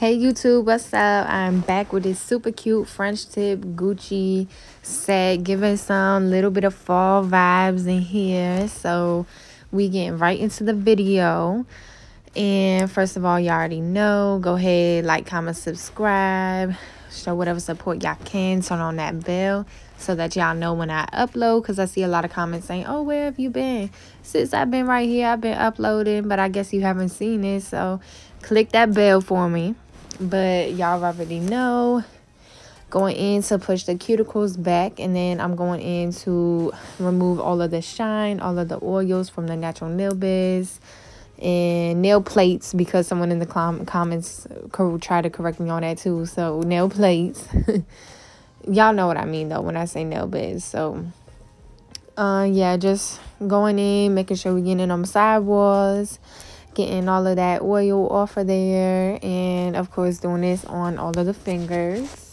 Hey YouTube, what's up? I'm back with this super cute French tip Gucci set, giving some little bit of fall vibes in here. So we getting right into the video. And first of all, y'all already know, go ahead, like, comment, subscribe, show whatever support y'all can, turn on that bell so that y'all know when I upload, because I see a lot of comments saying, oh, where have you been? Since I've been right here, I've been uploading, but I guess you haven't seen it, so click that bell for me. But y'all already know, going in to push the cuticles back, and then I'm going in to remove all of the shine, all of the oils from the natural nail beds and nail plates, because someone in the comments tried to correct me on that too. So nail plates. Y'all know what I mean though when I say nail beds. So yeah, just going in, making sure we get in on the sidewalls, getting all of that oil off of there, and of course doing this on all of the fingers.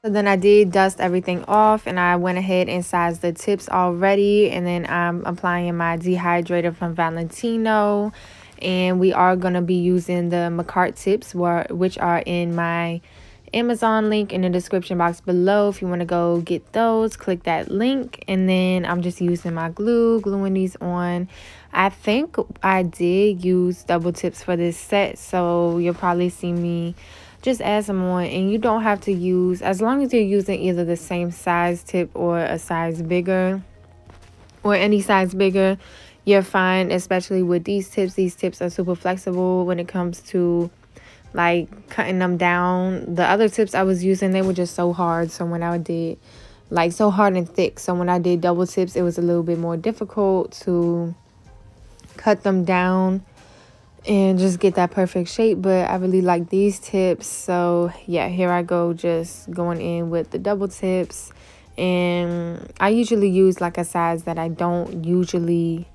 So then I did dust everything off, and I went ahead and sized the tips already, and then I'm applying my dehydrator from Valentino, and we are going to be using the McCart tips, which are in my Amazon link in the description box below. If you want to go get those, click that link. And then I'm just using my gluing these on. I think I did use double tips for this set, so you'll probably see me just add some on. And you don't have to use, as long as you're using either the same size tip or a size bigger, or any size bigger, you're fine. Especially with these tips are super flexible when it comes to like cutting them down. The other tips I was using, they were just so hard. So when I did, like, so hard and thick, so when I did double tips, it was a little bit more difficult to cut them down and just get that perfect shape. But I really like these tips. So yeah, here I go, just going in with the double tips. And I usually use like a size that I don't usually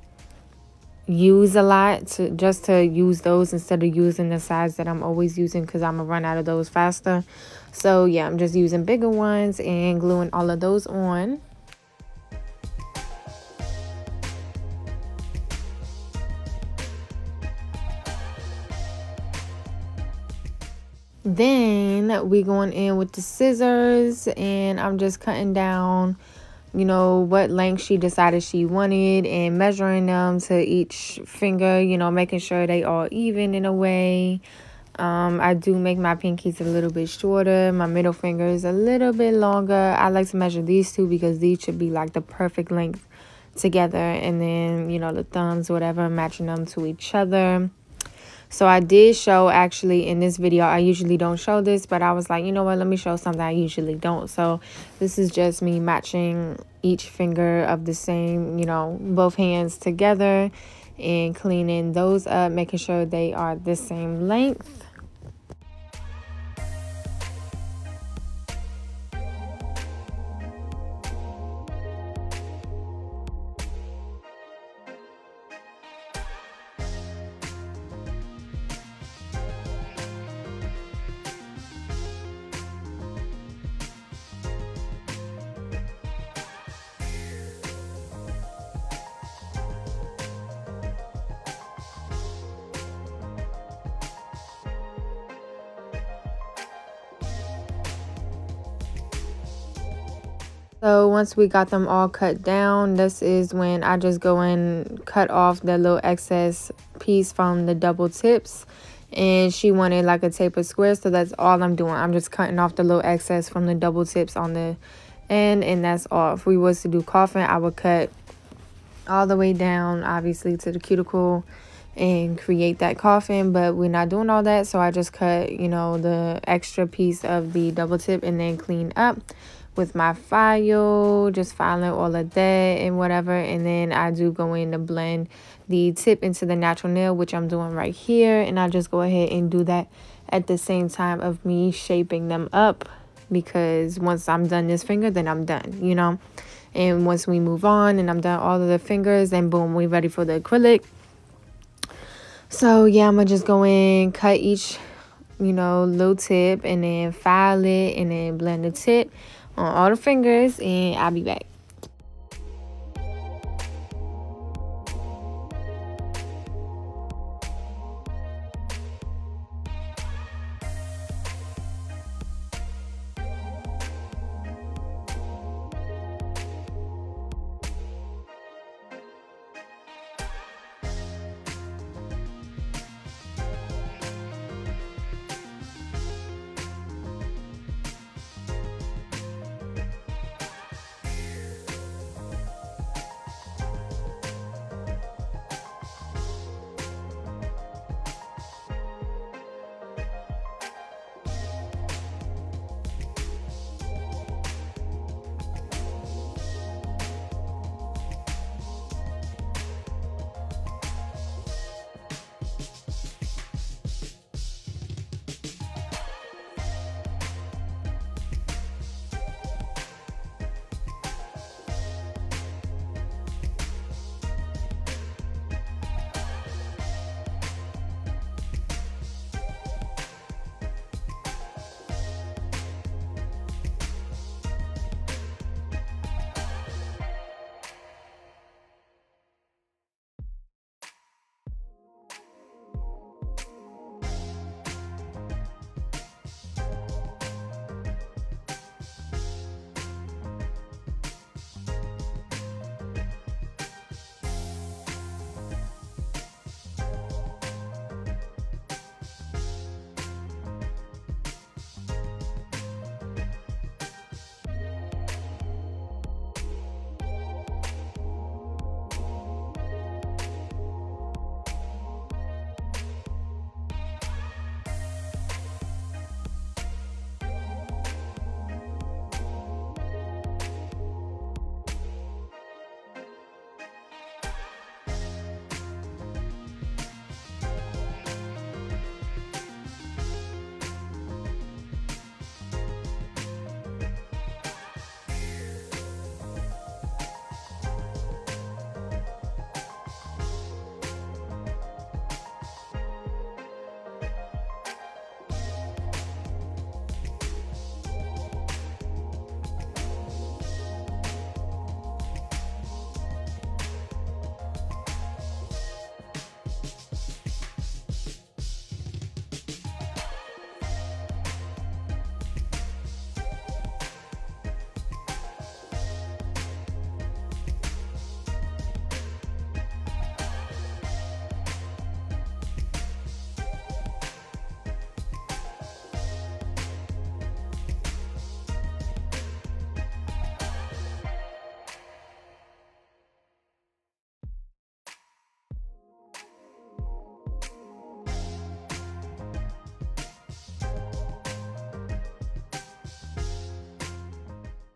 use a lot, to use those instead of using the size that I'm always using, because I'm gonna run out of those faster. So yeah, I'm just using bigger ones and gluing all of those on. Then we going in with the scissors, and I'm just cutting down, you know, what length she decided she wanted, and measuring them to each finger, you know, making sure they all even in a way. I do make my pinkies a little bit shorter, my middle finger is a little bit longer. I like to measure these two because these should be like the perfect length together, and then, you know, the thumbs, whatever, matching them to each other. So I did show, actually, in this video, I usually don't show this, but I was like, you know what, let me show something I usually don't. So this is just me matching each finger of the same, you know, both hands together, and cleaning those up, making sure they are the same length. So once we got them all cut down, this is when I just go and cut off the little excess piece from the double tips. And she wanted like a tapered square, so that's all I'm doing. I'm just cutting off the little excess from the double tips on the end, and that's all. If we was to do coffin, I would cut all the way down, obviously, to the cuticle and create that coffin, but we're not doing all that. So I just cut, you know, the extra piece of the double tip and then clean up with my file, just filing all of that and whatever. And then I do go in to blend the tip into the natural nail, which I'm doing right here. And I just go ahead and do that at the same time of me shaping them up, because once I'm done this finger, then I'm done, you know. And once we move on and I'm done all of the fingers, then boom, we're ready for the acrylic. So yeah, I'm gonna just go in, cut each, you know, little tip, and then file it, and then blend the tip on all the fingers, and I'll be back.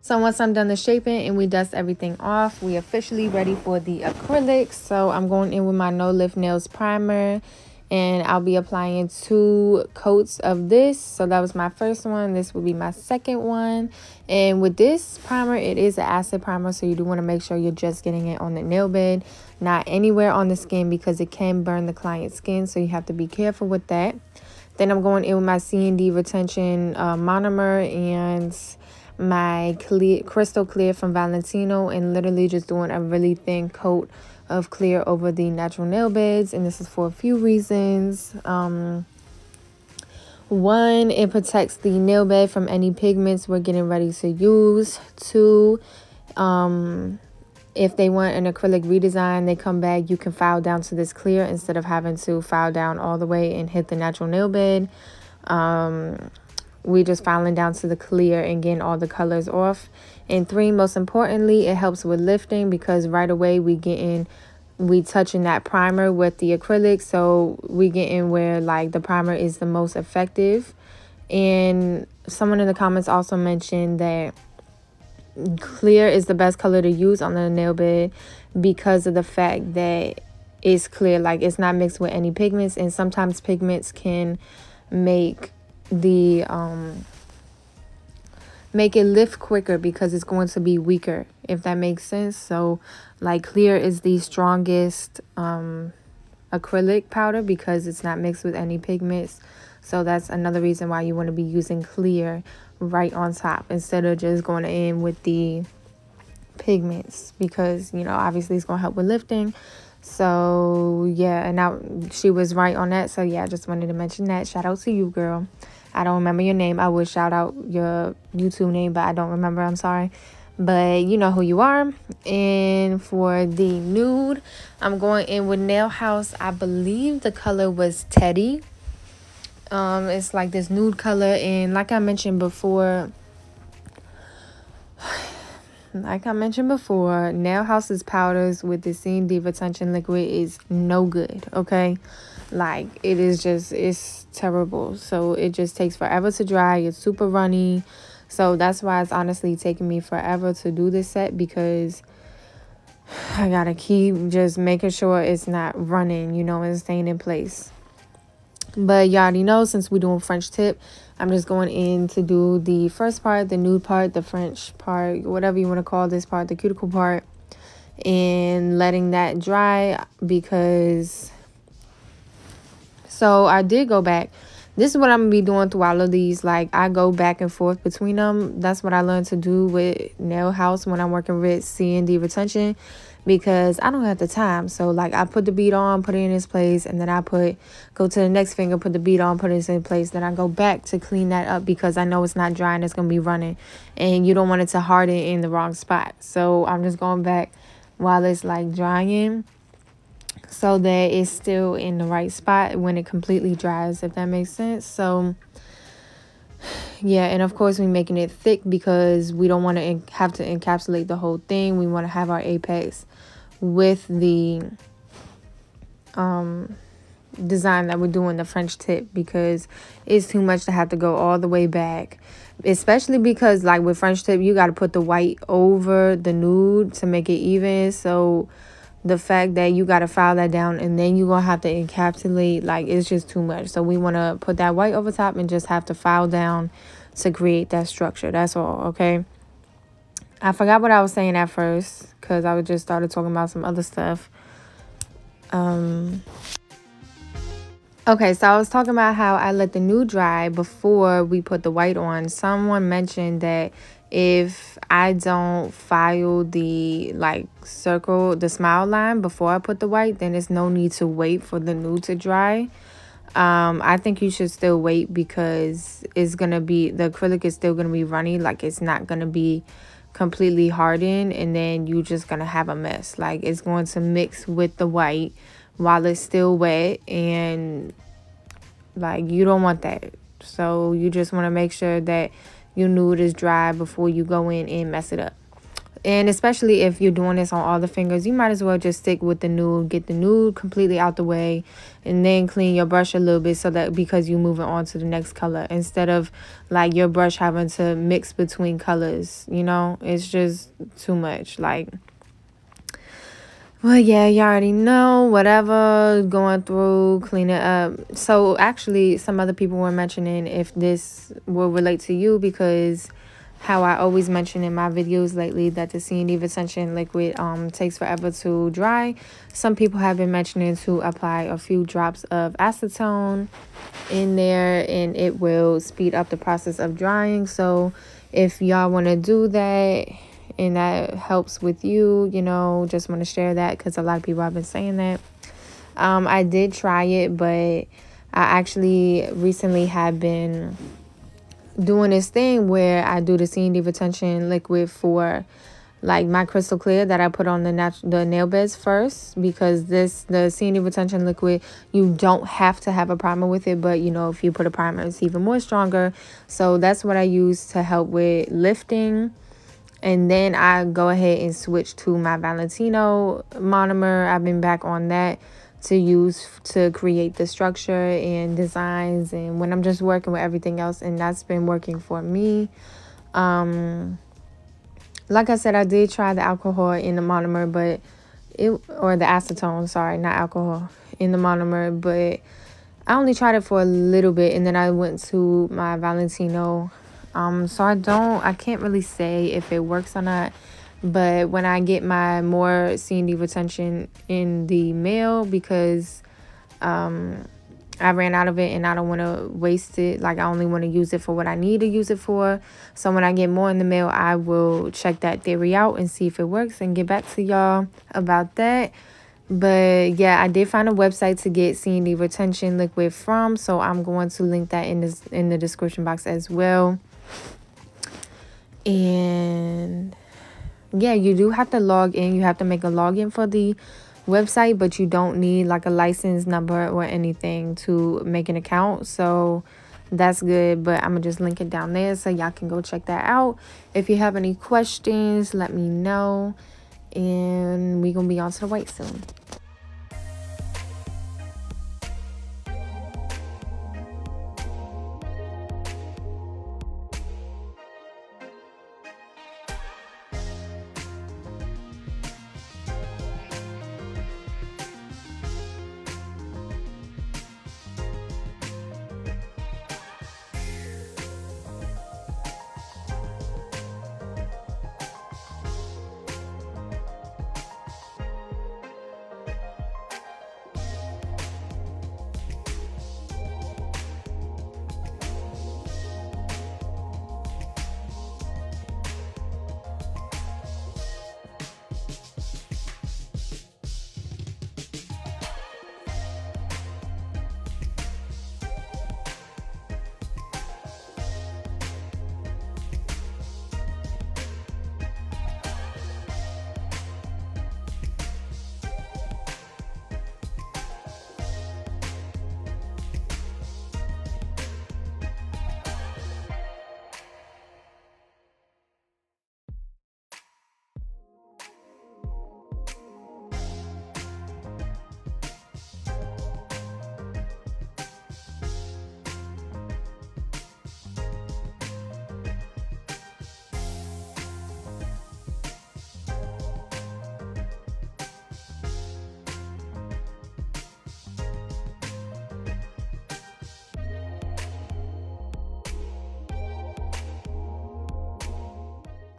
So once I'm done the shaping and we dust everything off, we officially ready for the acrylic. So I'm going in with my No Lift Nails primer, and I'll be applying 2 coats of this. So that was my first one. This will be my second one. And with this primer, it is an acid primer, so you do want to make sure you're just getting it on the nail bed, not anywhere on the skin, because it can burn the client's skin. So you have to be careful with that. Then I'm going in with my C&D retention monomer and my crystal clear from Valentino, and literally just doing a really thin coat of clear over the natural nail beds. And this is for a few reasons. One, it protects the nail bed from any pigments we're getting ready to use. 2, if they want an acrylic redesign, they come back, you can file down to this clear instead of having to file down all the way and hit the natural nail bed. We just filing down to the clear and getting all the colors off. And 3, most importantly, it helps with lifting, because right away we touching that primer with the acrylic, so we getting where like the primer is the most effective. And someone in the comments also mentioned that clear is the best color to use on the nail bed because of the fact that it's clear, like it's not mixed with any pigments, and sometimes pigments can make the make it lift quicker because it's going to be weaker, if that makes sense. So like clear is the strongest acrylic powder because it's not mixed with any pigments. So that's another reason why you want to be using clear right on top instead of just going in with the pigments, because you know obviously it's going to help with lifting. So yeah, and now she was right on that. So yeah, I just wanted to mention that. Shout out to you, girl. I don't remember your name. I would shout out your YouTube name, but I don't remember. I'm sorry. But you know who you are. And for the nude, I'm going in with Nail House. I believe the color was Teddy. It's like this nude color, and like I mentioned before, Nail House's powders with the C&D retention liquid is no good, okay? Like, it is just, it's terrible. So, it just takes forever to dry. It's super runny. So, that's why it's honestly taking me forever to do this set, because I gotta keep just making sure it's not running, you know, and staying in place. But you already know, since we're doing French tip, I'm just going in to do the first part, the nude part, the French part, whatever you want to call this part, the cuticle part, and letting that dry. Because so I did go back. This is what I'm gonna be doing through all of these. Like, I go back and forth between them. That's what I learned to do with Nail House when I'm working with C&D retention, because I don't have the time. So like, I put the bead on, put it in its place, and then I go to the next finger, put the bead on, put it in place. Then I go back to clean that up because I know it's not dry and it's gonna be running, and you don't want it to harden in the wrong spot. So I'm just going back while it's like drying, so that it's still in the right spot when it completely dries, if that makes sense. So yeah, and of course we're making it thick because we don't want to have to encapsulate the whole thing. We want to have our apex with the design that we're doing, the French tip, because it's too much to have to go all the way back, especially because like with French tip you got to put the white over the nude to make it even. So the fact that you got to file that down and then you're gonna have to encapsulate, like, it's just too much. So we want to put that white over top and just have to file down to create that structure. That's all. Okay, I forgot what I was saying at first because I just started talking about some other stuff. Okay, so I was talking about how I let the nude dry before we put the white on. Someone mentioned that if I don't file the like circle, the smile line before I put the white, then there's no need to wait for the nude to dry. I think you should still wait because it's gonna be, the acrylic is still gonna be runny. Like, it's not gonna be completely hardened, and then you just gonna have a mess. Like, it's going to mix with the white while it's still wet, and like, you don't want that. So you just want to make sure that your nude is dry before you go in and mess it up. And especially if you're doing this on all the fingers, you might as well just stick with the nude, get the nude completely out the way, and then clean your brush a little bit, so that because you're moving on to the next color, instead of like your brush having to mix between colors, you know, it's just too much. Like, well, yeah, you already know, whatever, going through, clean it up. So actually, some other people were mentioning if this will relate to you, because how I always mention in my videos lately that the C&D retention liquid takes forever to dry. Some people have been mentioning to apply a few drops of acetone in there, and it will speed up the process of drying. So if y'all want to do that and that helps with you, you know, just want to share that because a lot of people have been saying that. I did try it, but I actually recently have been doing this thing where I do the C&D retention liquid for like my crystal clear that I put on the nail beds first, because the C&D retention liquid, you don't have to have a primer with it, but you know, if you put a primer, it's even more stronger. So that's what I use to help with lifting. And then I go ahead and switch to my Valentino monomer. I've been back on that to use to create the structure and designs, and when I'm just working with everything else, and that's been working for me. Like I said, I did try the alcohol in the monomer, but or the acetone, sorry, not alcohol, in the monomer, but I only tried it for a little bit, and then I went to my Valentino. So I can't really say if it works or not. But when I get my more C&D retention in the mail, because I ran out of it and I don't want to waste it. Like, I only want to use it for what I need to use it for. So when I get more in the mail, I will check that theory out and see if it works and get back to y'all about that. But yeah, I did find a website to get C&D retention liquid from, so I'm going to link that in the description box as well. And yeah, you do have to log in. You have to make a login for the website, but you don't need like a license number or anything to make an account. So that's good, but I'm gonna just link it down there so y'all can go check that out. If you have any questions, let me know, and we're gonna be on to the white soon.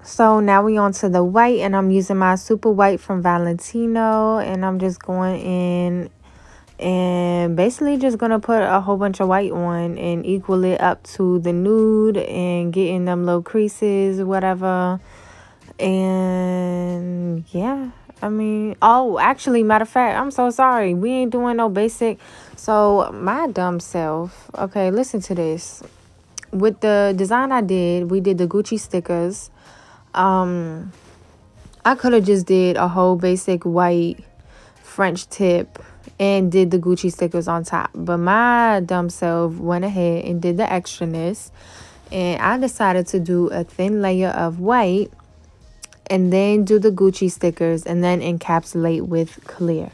So now we on to the white, and I'm using my super white from Valentino, and I'm just going in and basically just gonna put a whole bunch of white on and equal it up to the nude and getting them little creases, whatever. And yeah, I mean, oh, actually, matter of fact, I'm so sorry, we ain't doing no basic. So my dumb self, okay, listen to this. With the design I did, we did the Gucci stickers. I could have just did a whole basic white French tip and did the Gucci stickers on top, but my dumb self went ahead and did the extraness, and I decided to do a thin layer of white and then do the Gucci stickers and then encapsulate with clear.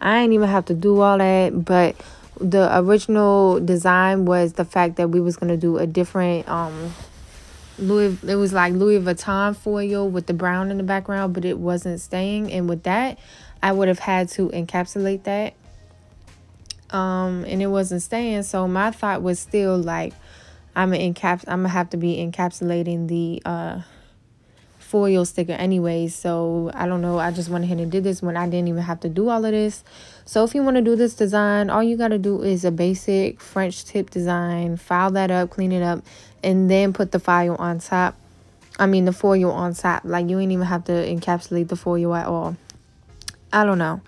I ain't even have to do all that, but the original design was the fact that we was going to do a different it was like Louis Vuitton foil with the brown in the background, but it wasn't staying, and with that I would have had to encapsulate that, and it wasn't staying. So my thought was still like, I'm gonna have to be encapsulating the foil sticker anyways. So I don't know, I just went ahead and did this when I didn't even have to do all of this. So if you want to do this design, all you got to do is a basic French tip design, file that up, clean it up, and then put the foil on top. I mean the foil on top. Like, you ain't even have to encapsulate the foil at all. I don't know,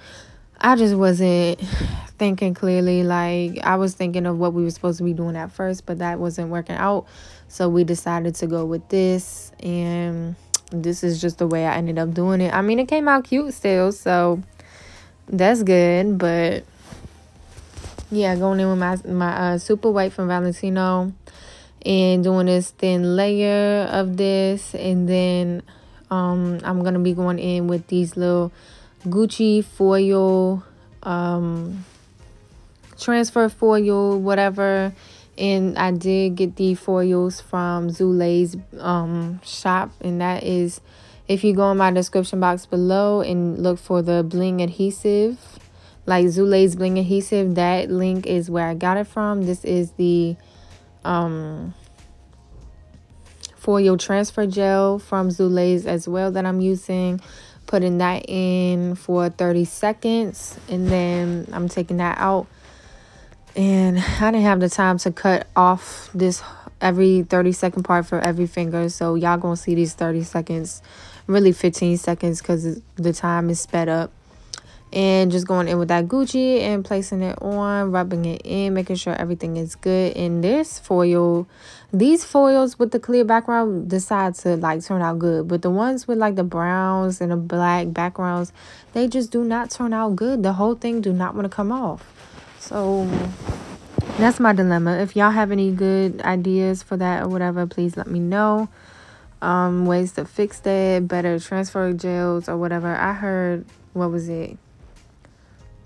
I just wasn't thinking clearly. Like, I was thinking of what we were supposed to be doing at first, but that wasn't working out, so we decided to go with this, and this is just the way I ended up doing it. I mean, it came out cute still, so that's good. But yeah, going in with my super white from Valentino and doing this thin layer of this, and then I'm gonna be going in with these little Gucci foil, transfer foil, whatever. And I did get the foils from Zule's shop, and that is If you go in my description box below and look for the bling adhesive, like Zule's bling adhesive, that link is where I got it from. This is the foil transfer gel from Zule's as well that I'm using. Putting that in for 30 seconds, and then I'm taking that out. And I didn't have the time to cut off this every 30-second part for every finger, so y'all gonna see these 30 seconds, really 15 seconds, because the time is sped up. And just going in with that Gucci and placing it on, rubbing it in, making sure everything is good. And this foil, these foils with the clear background decide to like turn out good, but the ones with like the browns and the black backgrounds, they just do not turn out good. The whole thing do not want to come off. So that's my dilemma. If y'all have any good ideas for that or whatever, please let me know. Ways to fix that, better transfer gels or whatever. I heard, what was it,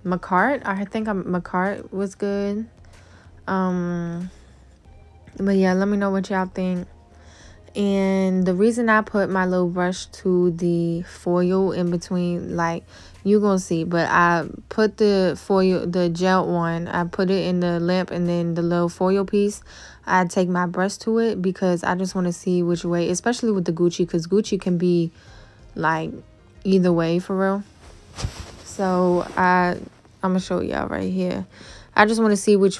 Macart? I think Macart was good. But yeah, let me know what y'all think. And the reason I put my little brush to the foil in between, like, you gonna see, but I put the foil, the gel on, I put it in the lamp, and then the little foil piece, I take my brush to it because I just want to see which way, especially with the Gucci, because Gucci can be like either way for real. So I'm gonna show y'all right here. I just want to see which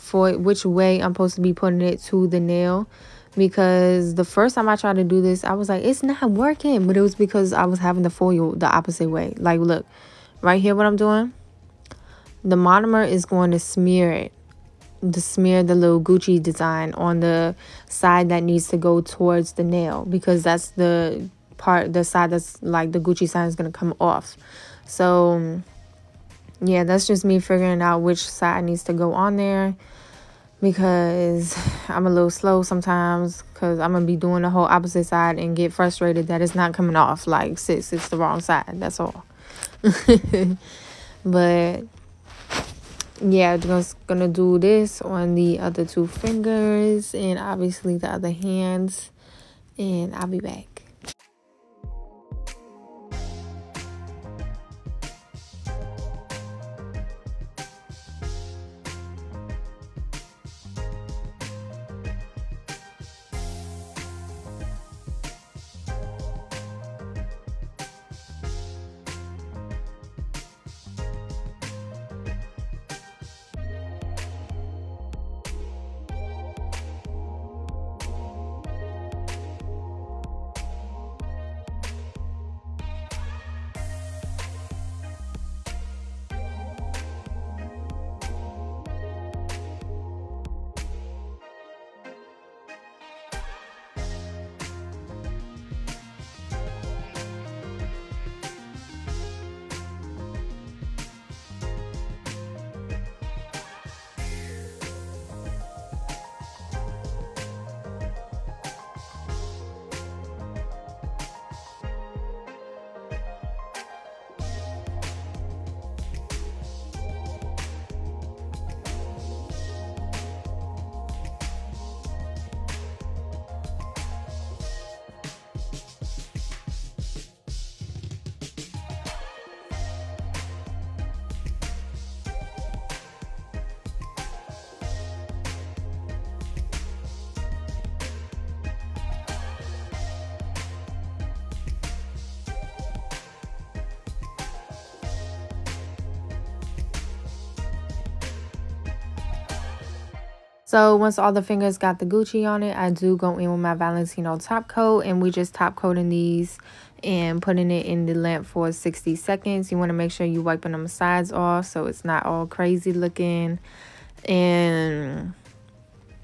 way I'm supposed to be putting it to the nail, because the first time I tried to do this, I was like, it's not working, but it was because I was having the foil the opposite way. Like, look right here, what I'm doing, the monomer is going to smear the little Gucci design on the side that needs to go towards the nail, because that's the side that's like the Gucci sign is going to come off. So yeah, that's just me figuring out which side needs to go on there, because I'm a little slow sometimes, because I'm gonna be doing the whole opposite side and get frustrated that it's not coming off. Like, sis, it's the wrong side, that's all. But yeah, just gonna do this on the other two fingers and obviously the other hands, and I'll be back. So once all the fingers got the Gucci on it, I do go in with my Valentino top coat, and we just top coating these and putting it in the lamp for 60 seconds. You want to make sure you wiping them sides off so it's not all crazy looking. And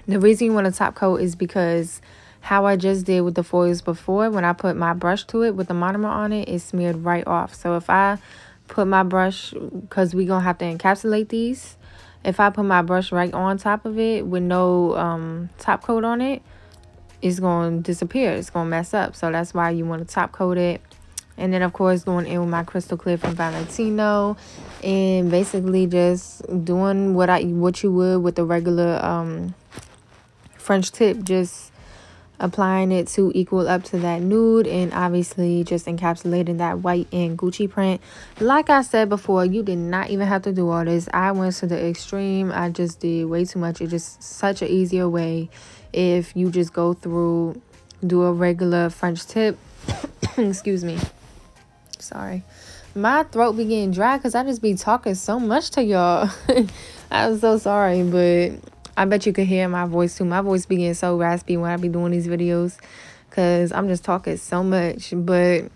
the reason you want to top coat is because how I just did with the foils before, when I put my brush to it with the monomer on it, it smeared right off. So if I put my brush, because we're going to have to encapsulate these, if I put my brush right on top of it with no top coat on it, it's going to disappear. It's going to mess up. So that's why you want to top coat it. And then, of course, going in with my Crystal Clear from Valentino. And basically just doing what you would with the regular French tip. Just applying it to equal up to that nude, and obviously just encapsulating that white and Gucci print. Like I said before, you did not even have to do all this. I went to the extreme. I just did way too much. It's just such an easier way if you just go through, do a regular French tip. Excuse me. Sorry. My throat be getting dry because I just be talking so much to y'all. I'm so sorry, but I bet you could hear my voice too. My voice be getting so raspy when I be doing these videos because I'm just talking so much. But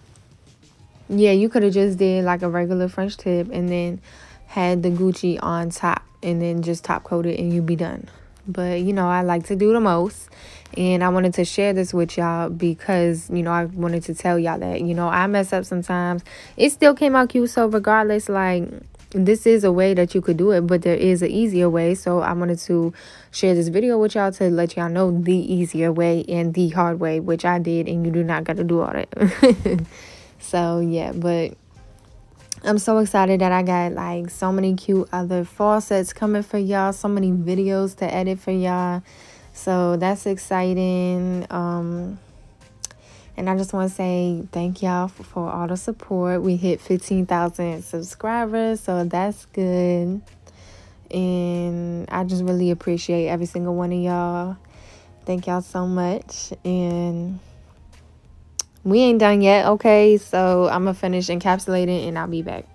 yeah, you could have just did like a regular French tip and then had the Gucci on top and then just top coat it and you be done. But, you know, I like to do the most. And I wanted to share this with y'all because, you know, I wanted to tell y'all that, you know, I mess up sometimes. It still came out cute. So regardless, like, this is a way that you could do it, but there is an easier way. So I wanted to share this video with y'all to let y'all know the easier way and the hard way, which I did. And you do not got to do all that. So, yeah, but I'm so excited that I got like so many cute other fall sets coming for y'all, so many videos to edit for y'all. So that's exciting. And I just want to say thank y'all for all the support. We hit 15,000 subscribers, so that's good. And I just really appreciate every single one of y'all. Thank y'all so much. And we ain't done yet, okay? So I'm going to finish encapsulating and I'll be back.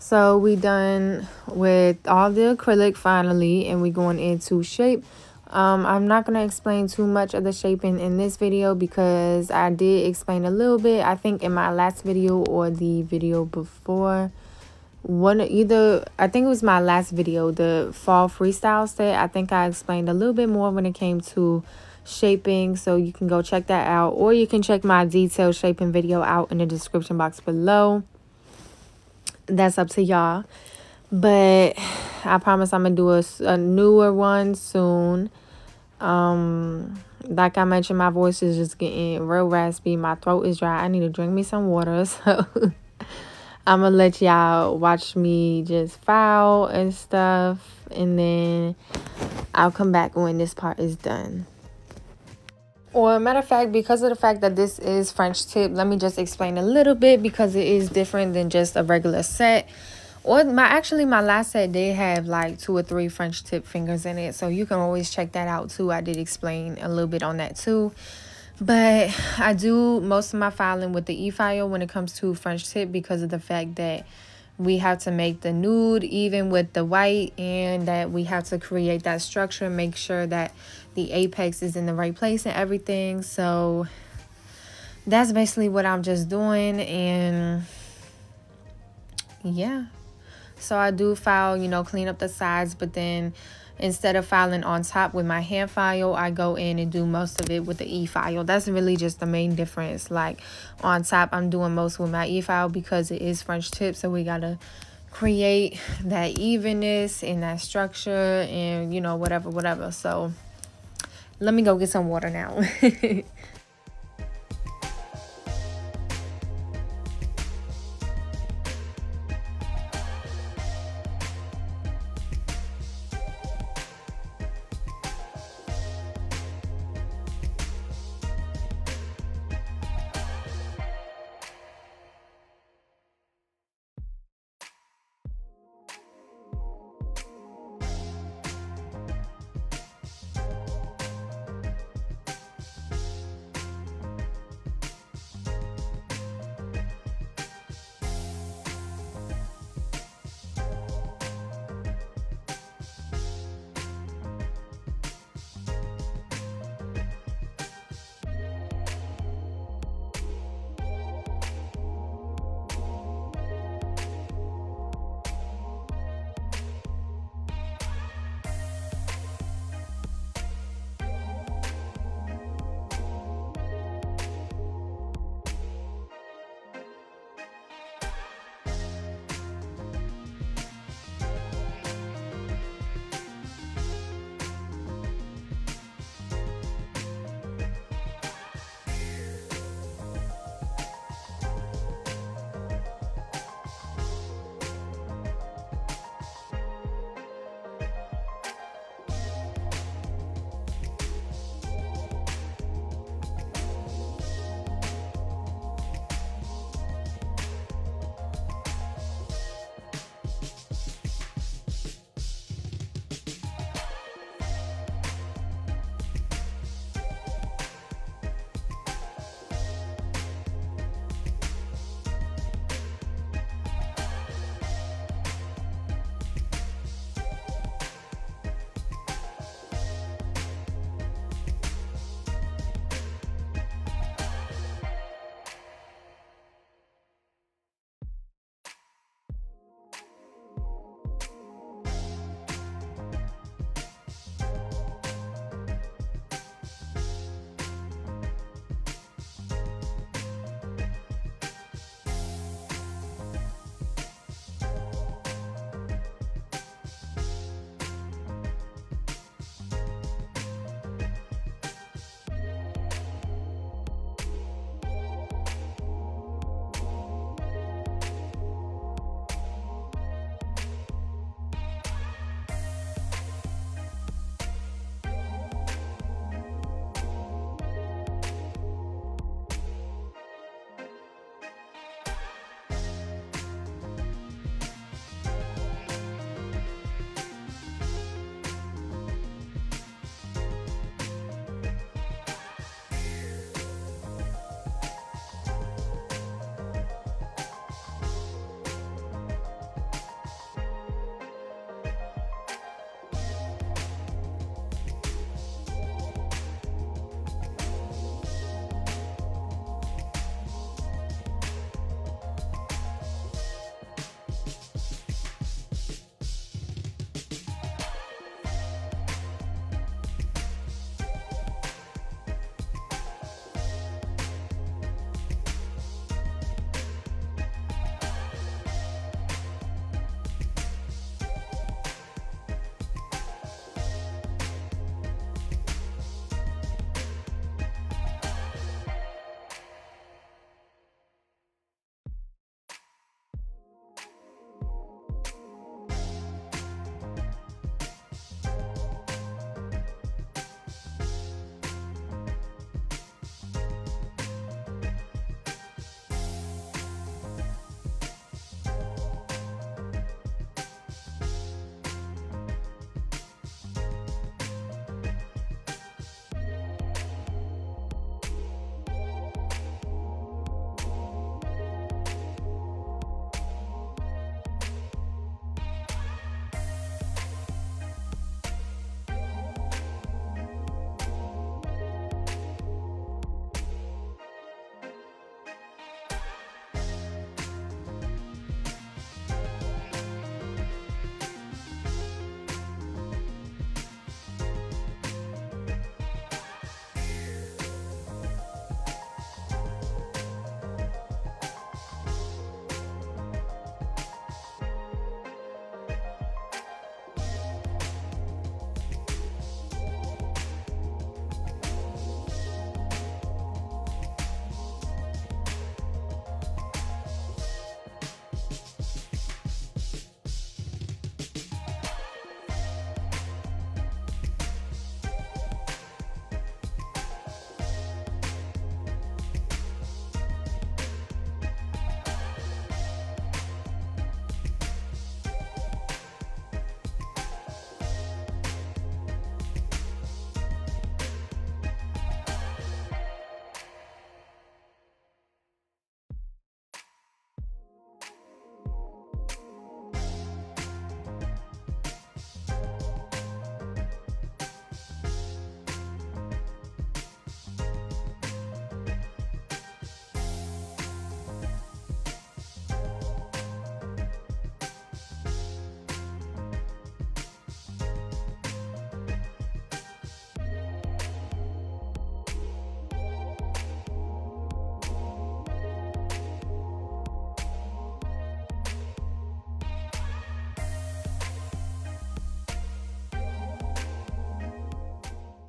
So we done with all the acrylic finally, and we going into shape. I'm not going to explain too much of the shaping in this video because I did explain a little bit, I think, in my last video or the video before. I think it was my last video, the fall freestyle set. I think I explained a little bit more when it came to shaping, so you can go check that out, or you can check my detailed shaping video out in the description box below. That's up to y'all, but I promise I'm gonna do a newer one soon. Like I mentioned, my voice is just getting real raspy. My throat is dry. I need to drink me some water. So I'm gonna let y'all watch me just file and stuff, and then I'll come back when this part is done. Or matter of fact, because of the fact that this is French tip, let me just explain a little bit because it is different than just a regular set. Or my last set did have like 2 or 3 French tip fingers in it, so you can always check that out too. I did explain a little bit on that too. But I do most of my filing with the e-file when it comes to French tip, because of the fact that we have to make the nude even with the white, and that we have to create that structure, make sure that the apex is in the right place and everything. So that's basically what I'm just doing. And yeah, so I do file, you know, clean up the sides, but then instead of filing on top with my hand file, I go in and do most of it with the e-file. That's really just the main difference. Like on top, I'm doing most with my e-file because it is French tip, so we gotta create that evenness and that structure and, you know, whatever. So let me go get some water now.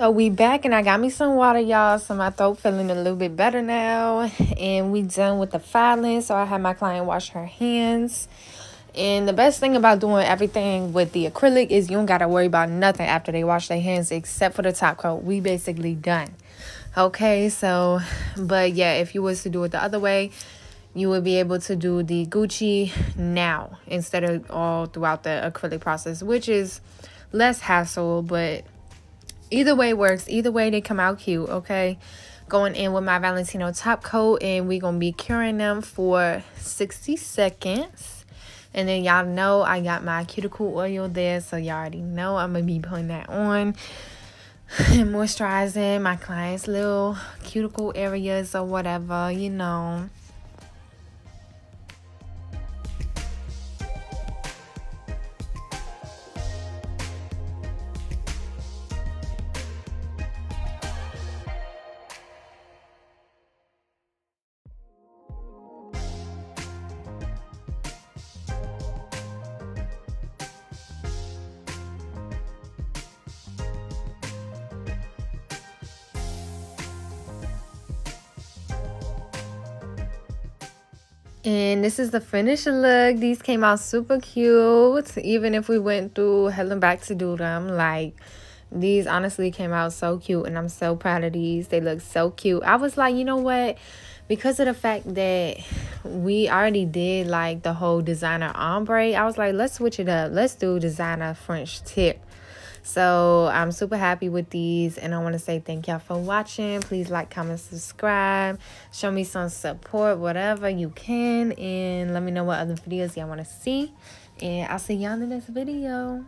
So we back and I got me some water, y'all. So my throat feeling a little bit better now. And we done with the filing. So I had my client wash her hands. And the best thing about doing everything with the acrylic is you don't got to worry about nothing after they wash their hands except for the top coat. We basically done. Okay, so, but yeah, if you was to do it the other way, you would be able to do the Gucci now instead of all throughout the acrylic process, which is less hassle, but either way works. Either way, they come out cute, okay? Going in with my Valentino top coat, and we're going to be curing them for 60 seconds. And then y'all know I got my cuticle oil there, so y'all already know I'm going to be putting that on and moisturizing my client's little cuticle areas or whatever, you know. And this is the finished look. These came out super cute. Even if we went through hell and back to do them, like, these honestly came out so cute. And I'm so proud of these. They look so cute. I was like, you know what? Because of the fact that we already did, like, the whole designer ombre, I was like, let's switch it up. Let's do designer French tip. So I'm super happy with these, and I want to say thank y'all for watching. Please like, comment, subscribe, show me some support, whatever you can, and let me know what other videos y'all want to see, and I'll see y'all in the next video.